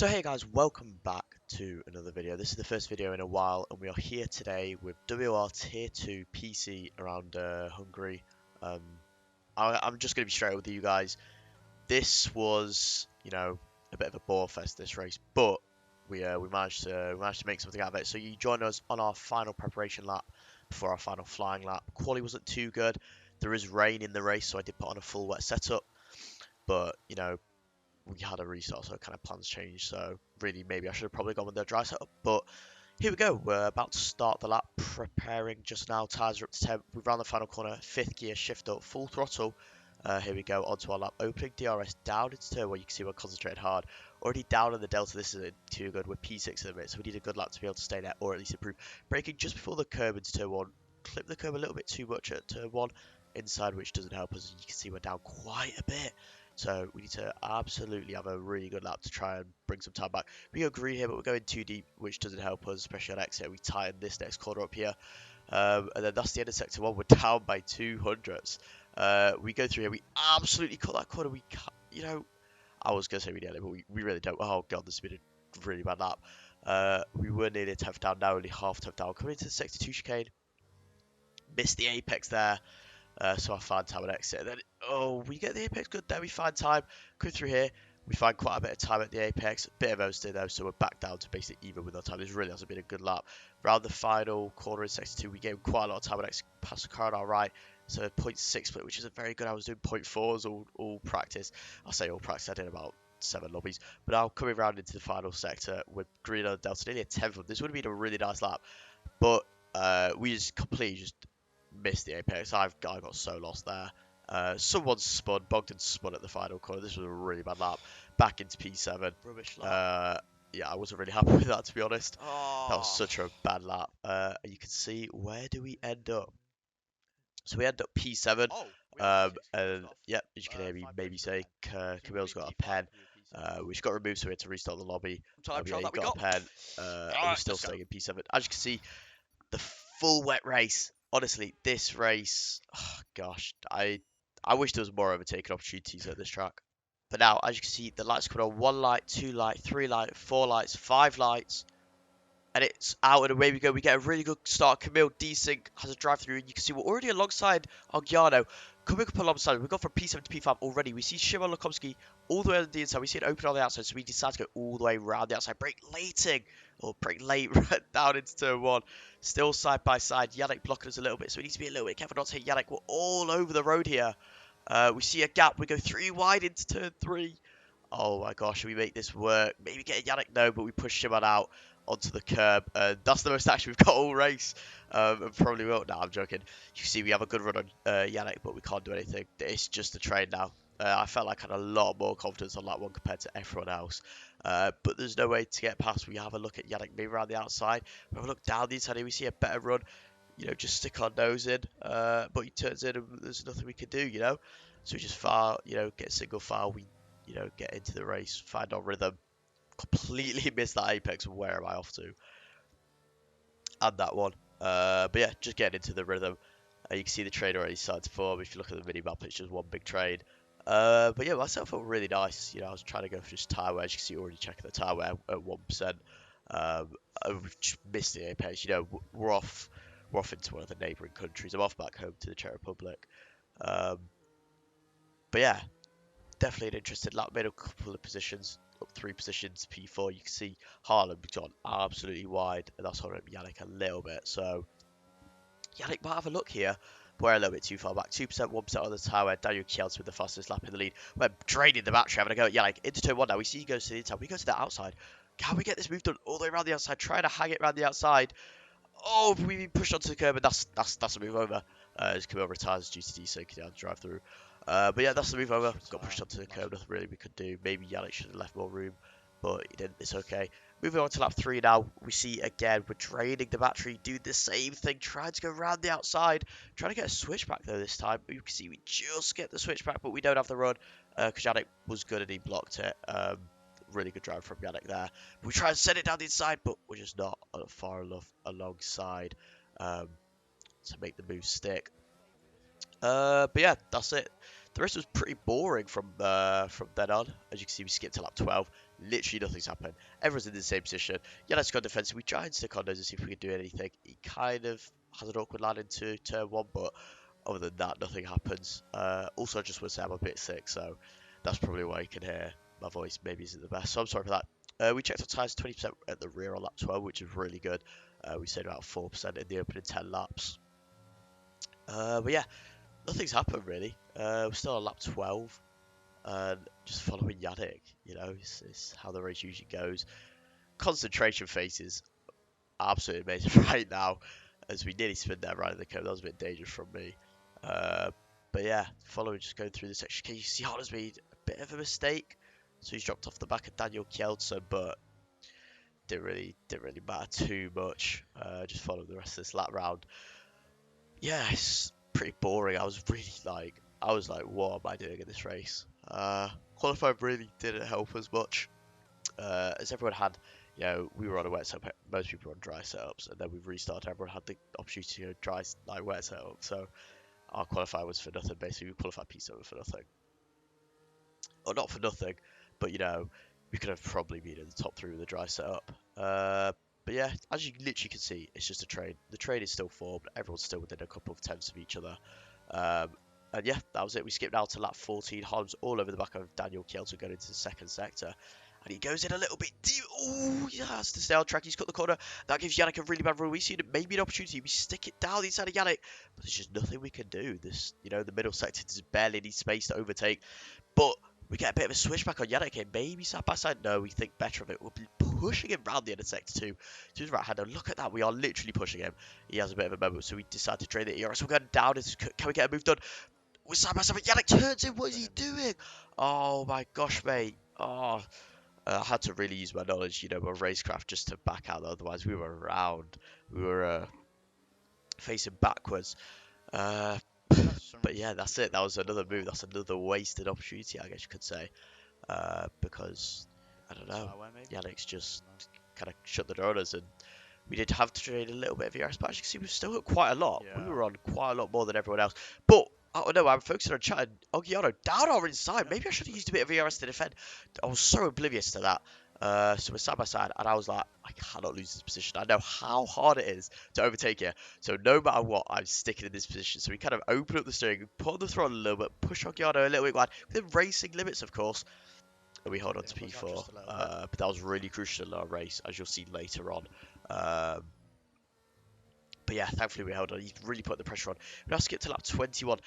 So hey guys, welcome back to another video. This is the first video in a while, and we are here today with WOR Tier 2 PC around Hungary. I'm just going to be straight with you guys. This was, a bit of a bore fest, this race, but we managed to make something out of it. So you join us on our final preparation lap before our final flying lap. Quali wasn't too good. There is rain in the race, so I did put on a full wet setup, but we had a restart, so kind of plans changed. So really, maybe I should have probably gone with the dry setup. But here we go. We're about to start the lap, preparing just now. Tires are up to 10. We've round the final corner. Fifth gear, shift up, full throttle. Here we go, onto our lap. Opening DRS down into turn 1. You can see we're concentrated hard. Already down on the delta. This isn't too good. We're P6 at the minute, so we need a good lap to be able to stay there, or at least improve. Braking just before the curb into turn 1. Clip the curb a little bit too much at turn 1 inside, which doesn't help us. You can see we're down quite a bit. So we need to absolutely have a really good lap to try and bring some time back. We go green here, but we're going too deep, which doesn't help us, especially on exit. We tighten this next corner up here. And then that's the end of sector 1. We're down by 200s. We go through here. We absolutely cut that corner. We can't, I was going to say we nailed it, but we really don't. Oh, God, this has been a really bad lap. We were nearly a 10th down, now only half 10th down. Coming into the sector 2 chicane. Missed the apex there. So I find time and exit. And then, we get the apex good there. We find time. Go through here. We find quite a bit of time at the apex. A bit of oversteer though, so we're back down to basically even with our time. This really hasn't been a good lap. Round the final corner in sector 2, we gave quite a lot of time and exit past the car on our right. So 0.6 split, which isn't very good. I was doing 0.4s all practice. I'll say all practice. I did about 7 lobbies. But now coming round into the final sector with green on the delta, nearly a 10th of this would have been a really nice lap. But we just completely missed the apex. I got so lost there. Someone spun. Bogdan spun at the final corner. This was a really bad lap. Back into P7. Rubbish lap. Yeah, I wasn't really happy with that, to be honest. Oh. That was such a bad lap. You can see, where do we end up? So we end up P7. And yeah, as you can hear me maybe say, Camille's got a pen, which got removed, so we had to restart the lobby. Time trial that we got a pen, and we're still staying in P7. As you can see, the full wet race. Honestly, this race, gosh, I wish there was more overtaking opportunities at this track. But now, as you can see, the lights come on: 1 light, 2 light, 3 light, 4 lights, 5 lights, and it's out and away we go. We get a really good start. Camille desync has a drive through, and you can see we're already alongside Argiano. Coming up alongside, we've gone from P7 to P5 already. We see Shimon Lukomsky all the way on the inside. We see it open on the outside, so we decide to go all the way around the outside. Brake late right down into turn 1. Still side by side. Yannick blocking us a little bit, so we need to be a little bit careful not to hit Yannick. We're all over the road here. We see a gap. We go 3 wide into turn 3. Oh my gosh, should we make this work? Maybe get a Yannick, no, but we push Shimon out onto the curb. That's the most action we've got all race. And probably won't. No, I'm joking. You see we have a good run on Yannick, but we can't do anything. It's just a train now. I felt like I had a lot more confidence on that one compared to everyone else. But there's no way to get past. We have a look at Yannick maybe around the outside. We have a look down the inside here. We see a better run. Just stick our nose in. But he turns in and there's nothing we can do, So we just file, get a single file. We, get into the race, find our rhythm. Completely missed that apex. Where am I off to? And that one. But yeah, just getting into the rhythm. You can see the train already started to form. If you look at the mini map, it's just one big train. But yeah, myself felt really nice. I was trying to go for just tyre wear. As you can see, already checking the tyre wear at 1%. We've just missed the apex. We're off into one of the neighbouring countries. I'm off back home to the Czech Republic. But yeah, definitely an interesting lap. Made a couple of positions, up 3 positions, P4. You can see Harlem's gone absolutely wide, and that's holding up Yannick a little bit. So Yannick might have a look here. We're a little bit too far back. 2%, 1% on the tower. Daniel Kjells with the fastest lap in the lead. We're draining the battery, having a go at Yannick. Into turn 1 now. We see he goes to the inside. We go to the outside. Can we get this move done all the way around the outside? Trying to hang it around the outside. Oh, we've been pushed onto the curb, and that's a move over. As Camille retires due to desync down the drive through. But yeah, that's the move over. Got pushed onto the curb. Nothing really we could do. Maybe Yannick should have left more room, but he didn't. It's okay. Moving on to lap 3 now. We see again we're draining the battery. Do the same thing. Trying to go around the outside. Trying to get a switchback though this time. You can see we just get the switchback, but we don't have the run because Yannick was good and he blocked it. Really good drive from Yannick there. We try and send it down the inside, but we're just not far enough alongside to make the move stick. But yeah, that's it. The rest was pretty boring from then on. As you can see, we skipped to lap 12. Literally nothing's happened. Everyone's in the same position. Yannick's got defensive. We try and stick on those and see if we can do anything. He kind of has an awkward line into turn 1, but other than that, nothing happens. Also, I just want to say I'm a bit sick, so that's probably why you can hear my voice maybe isn't the best. So I'm sorry for that. We checked our tyres 20% at the rear on lap 12, which is really good. We stayed about 4% in the opening 10 laps. But yeah, nothing's happened really. We're still on lap 12 and just following Yannick. You know, it's how the race usually goes. Concentration faces absolutely amazing right now as we nearly spin that right in the curve. That was a bit dangerous from me. But yeah, following just going through this section. Can you see Holland's made a bit of a mistake? So he's dropped off the back of Daniel Kjelsen, but didn't really matter too much. Just followed the rest of this lap round. Yeah, it's pretty boring. I was like, what am I doing in this race? Qualifying really didn't help as much. As everyone had, you know, we were on a wet setup, most people were on dry setups, and then we've restarted. Everyone had the opportunity to dry, like wet setup, so our qualify was for nothing. Basically, we qualified P7 for nothing, or not for nothing, but you know, we could have probably been in the top 3 with the dry setup. But yeah, as you literally can see, it's just a train. The train is still formed. Everyone's still within a couple of tenths of each other. And yeah, that was it. We skipped now to lap 14. Holmes all over the back of Daniel Kjelsen going into the second sector. And he goes in a little bit deep. Oh, he has to stay on track. He's cut the corner. That gives Yannick a really bad run. We see maybe an opportunity. We stick it down the inside of Yannick. But there's just nothing we can do. This, you know, the middle sector does barely any space to overtake. But we get a bit of a switchback on Yannick here. Maybe side by side. No, we think better of it. We'll be pushing him round the end of sector 2 to his right hand. And look at that. We are literally pushing him. He has a bit of a moment. So we decide to drain the ERS. We're going down. Can we get a move done? We're side by side. Yannick turns in. What is he doing? Oh my gosh, mate. Oh. I had to really use my knowledge, you know, of racecraft just to back out. Otherwise, we were around. We were facing backwards. But yeah, that's it. That was another move. That's another wasted opportunity, I guess you could say. Because, I don't know, Yannick's just kind of shut the door on us. And we did have to trade a little bit of ERS. But as you can see, we've still got quite a lot. Yeah. We were on quite a lot more than everyone else. But I don't know, I'm focusing on chatting Ogiano down our inside. Maybe I should have used a bit of ERS to defend. I was so oblivious to that. So we're side by side, and I was like, I cannot lose this position. I know how hard it is to overtake here. So no matter what, I'm sticking in this position. So we kind of open up the steering, put on the throttle a little bit, push Ogiano a little bit wide, within racing limits, of course. And we hold on to P4. But that was really crucial in our race, as you'll see later on. But yeah, thankfully we held on. He's really put the pressure on. We now skip to lap 21.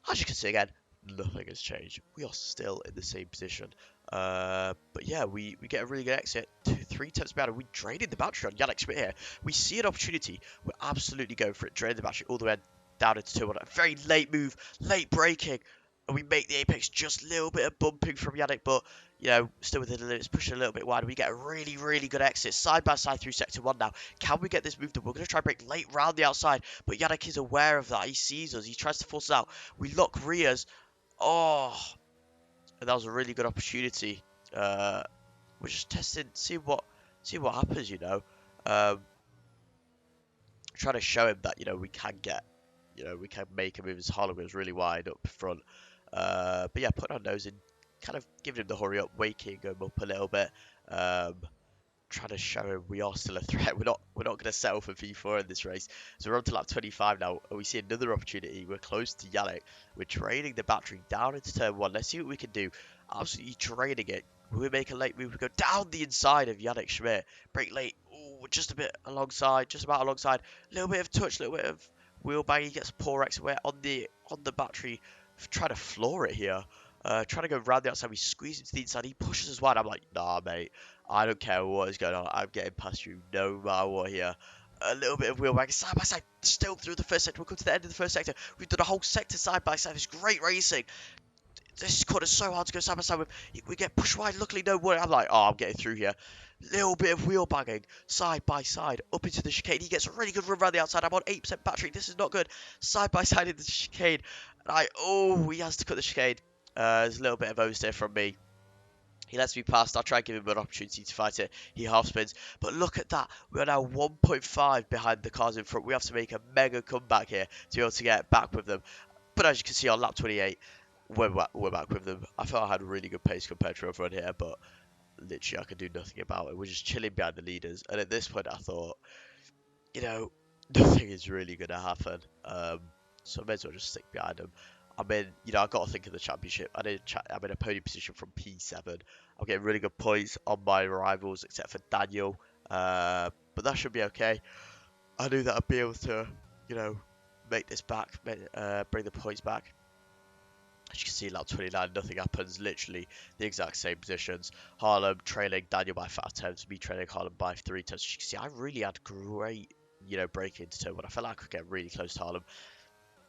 As you can see again, nothing has changed. We are still in the same position. But yeah, we get a really good exit. 3 tenths behind. We drained the battery on Yannick Schmidt here. We see an opportunity. We're absolutely going for it. Drain the battery all the way down into 2-1. A very late move, late braking. And we make the apex just a little bit of bumping from Yannick, but, you know, still within the limits, pushing a little bit wide. We get a really, really good exit, side by side through sector 1 now. Can we get this moved up? We're going to try and break late round the outside, but Yannick is aware of that. He sees us. He tries to force us out. We lock rears. Oh, and that was a really good opportunity. We're just testing, see what happens, you know. Trying to show him that, you know, we can make a move as Harlem was really wide up front. But yeah, putting our nose in, kind of giving him the hurry up, waking him up a little bit. Trying to show him we are still a threat. We're not going to settle for P4 in this race. So we're on to lap 25 now, and we see another opportunity. We're close to Yannick. We're draining the battery down into turn 1. Let's see what we can do. Absolutely draining it. We make a late move. We go down the inside of Yannick Schmidt. Break late. Ooh, just a bit alongside, just about alongside. A little bit of touch, a little bit of wheel bang. He gets poor exit wear on the battery. Trying to floor it here. Trying to go round the outside. We squeeze him to the inside. He pushes us wide. I'm like, nah, mate. I don't care what is going on. I'm getting past you no matter what here. A little bit of wheel bang. Side by side. Still through the first sector. We'll come to the end of the first sector. We've done a whole sector side by side. It's great racing. This corner's so hard to go side by side with. We get pushed wide. Luckily, no worry. I'm like, oh, I'm getting through here. Little bit of wheel banging side by side up into the chicane. He gets a really good run around the outside. I'm on 8% battery. This is not good. Side by side in the chicane. And he has to cut the chicane. There's a little bit of oversteer from me. He lets me past. I'll try and give him an opportunity to fight it. He half spins. But look at that. We are now 1.5 behind the cars in front. We have to make a mega comeback here to be able to get back with them. But as you can see on lap 28, we're back with them. I thought I had a really good pace compared to everyone here, but literally I could do nothing about it. We're just chilling behind the leaders, and at this point I thought, you know, nothing is really going to happen. So I may as well just stick behind them. I mean, I got to think of the championship. I'm in a podium position from P7. I'm getting really good points on my rivals, except for Daniel. But that should be okay. I knew that I'd be able to, make this back, bring the points back. As you can see, lap 29, nothing happens. Literally the exact same positions. Harlem trailing Daniel by 5 attempts, me trailing Harlem by 3 attempts. As you can see, I really had great, breaking into turn one. I felt like I could get really close to Harlem,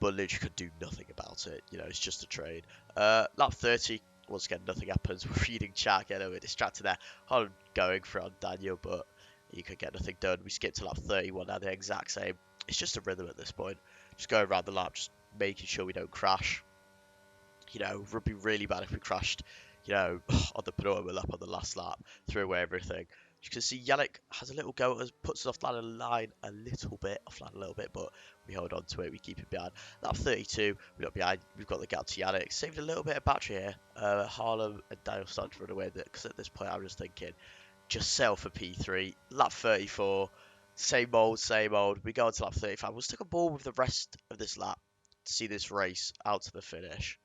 but literally could do nothing about it. It's just a trade. Lap 30, once again, nothing happens. We're reading chat, getting a bit distracted there. Harlem going for on Daniel, but you could get nothing done. We skipped to lap 31, now the exact same. It's just a rhythm at this point. Just going around the lap, just making sure we don't crash. It would be really bad if we crashed, on the penultimate lap on the last lap, threw away everything. You can see Yannick has a little go at us, puts us offline a line a little bit, but we hold on to it, we keep it behind. Lap 32, we're not behind, we've got the gap to Yannick, saved a little bit of battery here. Harlem and Daniel started to run away with it, because at this point I was thinking, just sell for P3. Lap 34, same old, we go on to lap 35. We'll stick a ball with the rest of this lap to see this race out to the finish.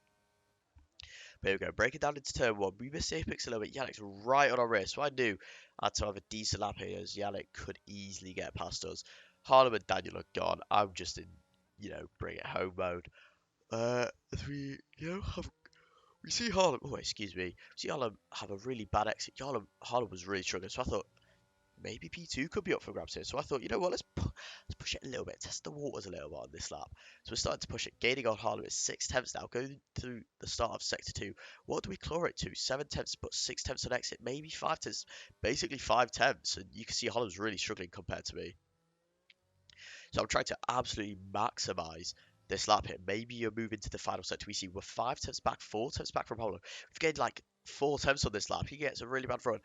There we go, break it down into turn one. We missed the apex a little bit. Yannick's right on our wrist. So I knew I had to have a decent lap here as Yannick could easily get past us. Harlem and Daniel are gone. I'm just in, bring it home mode. As we, we see Harlem. Oh, excuse me. We see Harlem have a really bad exit. Harlem was really struggling. So I thought, maybe P2 could be up for grabs here. So I thought, you know what, let's push it a little bit, test the waters a little bit on this lap. So we're starting to push it, gaining on Harlem at 6 tenths now, going through the start of sector 2. What do we claw it to? 7 tenths, but 6 tenths on exit, maybe 5 tenths, basically 5 tenths. And you can see Harlem's really struggling compared to me. So I'm trying to absolutely maximise this lap here. Maybe you move into the final sector. We see we're 5 tenths back, 4 tenths back from Harlem. We've gained like 4 tenths on this lap. He gets a really bad run.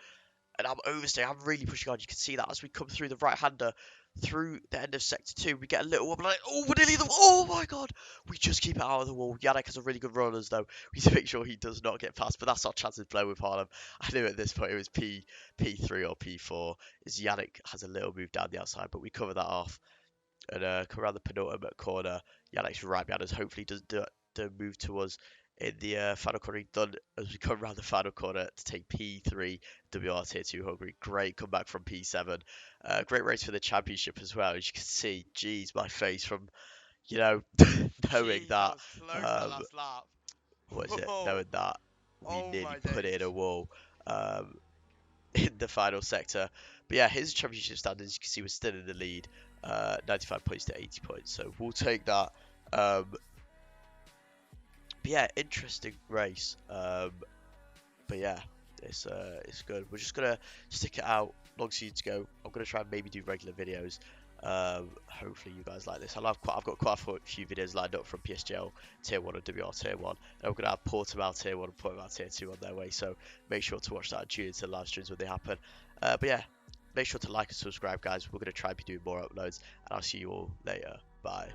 And I'm overstaying. I'm really pushing on. You can see that as we come through the right-hander, through the end of sector 2, we get a little wobble. Like, oh, we're nearly the. Oh my god! We just keep it out of the wall. Yannick has a really good run as though. We need to make sure he does not get past. But that's our chance to blow with Harlem. I knew at this point it was P3 or P4. As Yannick has a little move down the outside, but we cover that off. And come around the penultimate corner. Yannick's right behind us. Hopefully does the move to us in the final corner. Done as we come around the final corner to take P3 WOR T2 Hungary. Great comeback from P7. Great race for the championship as well. As you can see, geez, my face from knowing Jeez, that. was close that last lap. What is it? Whoa. Knowing that we Oh nearly my put it days. in a wall. In the final sector. But yeah, his championship standings, you can see we're still in the lead. 95 points to 80 points. So we'll take that. But yeah, interesting race. But yeah, it's good. We're just gonna stick it out long season to go. I'm gonna try and maybe do regular videos. Hopefully you guys like this. I've got quite a few videos lined up from PSGL Tier 1 and WR Tier 1. And I'm going to have Portimao Tier 1 and Portimao Tier 2 on their way. So make sure to watch that and tune into the live streams when they happen. But yeah, make sure to like and subscribe, guys. We're going to try and be doing more uploads. And I'll see you all later. Bye.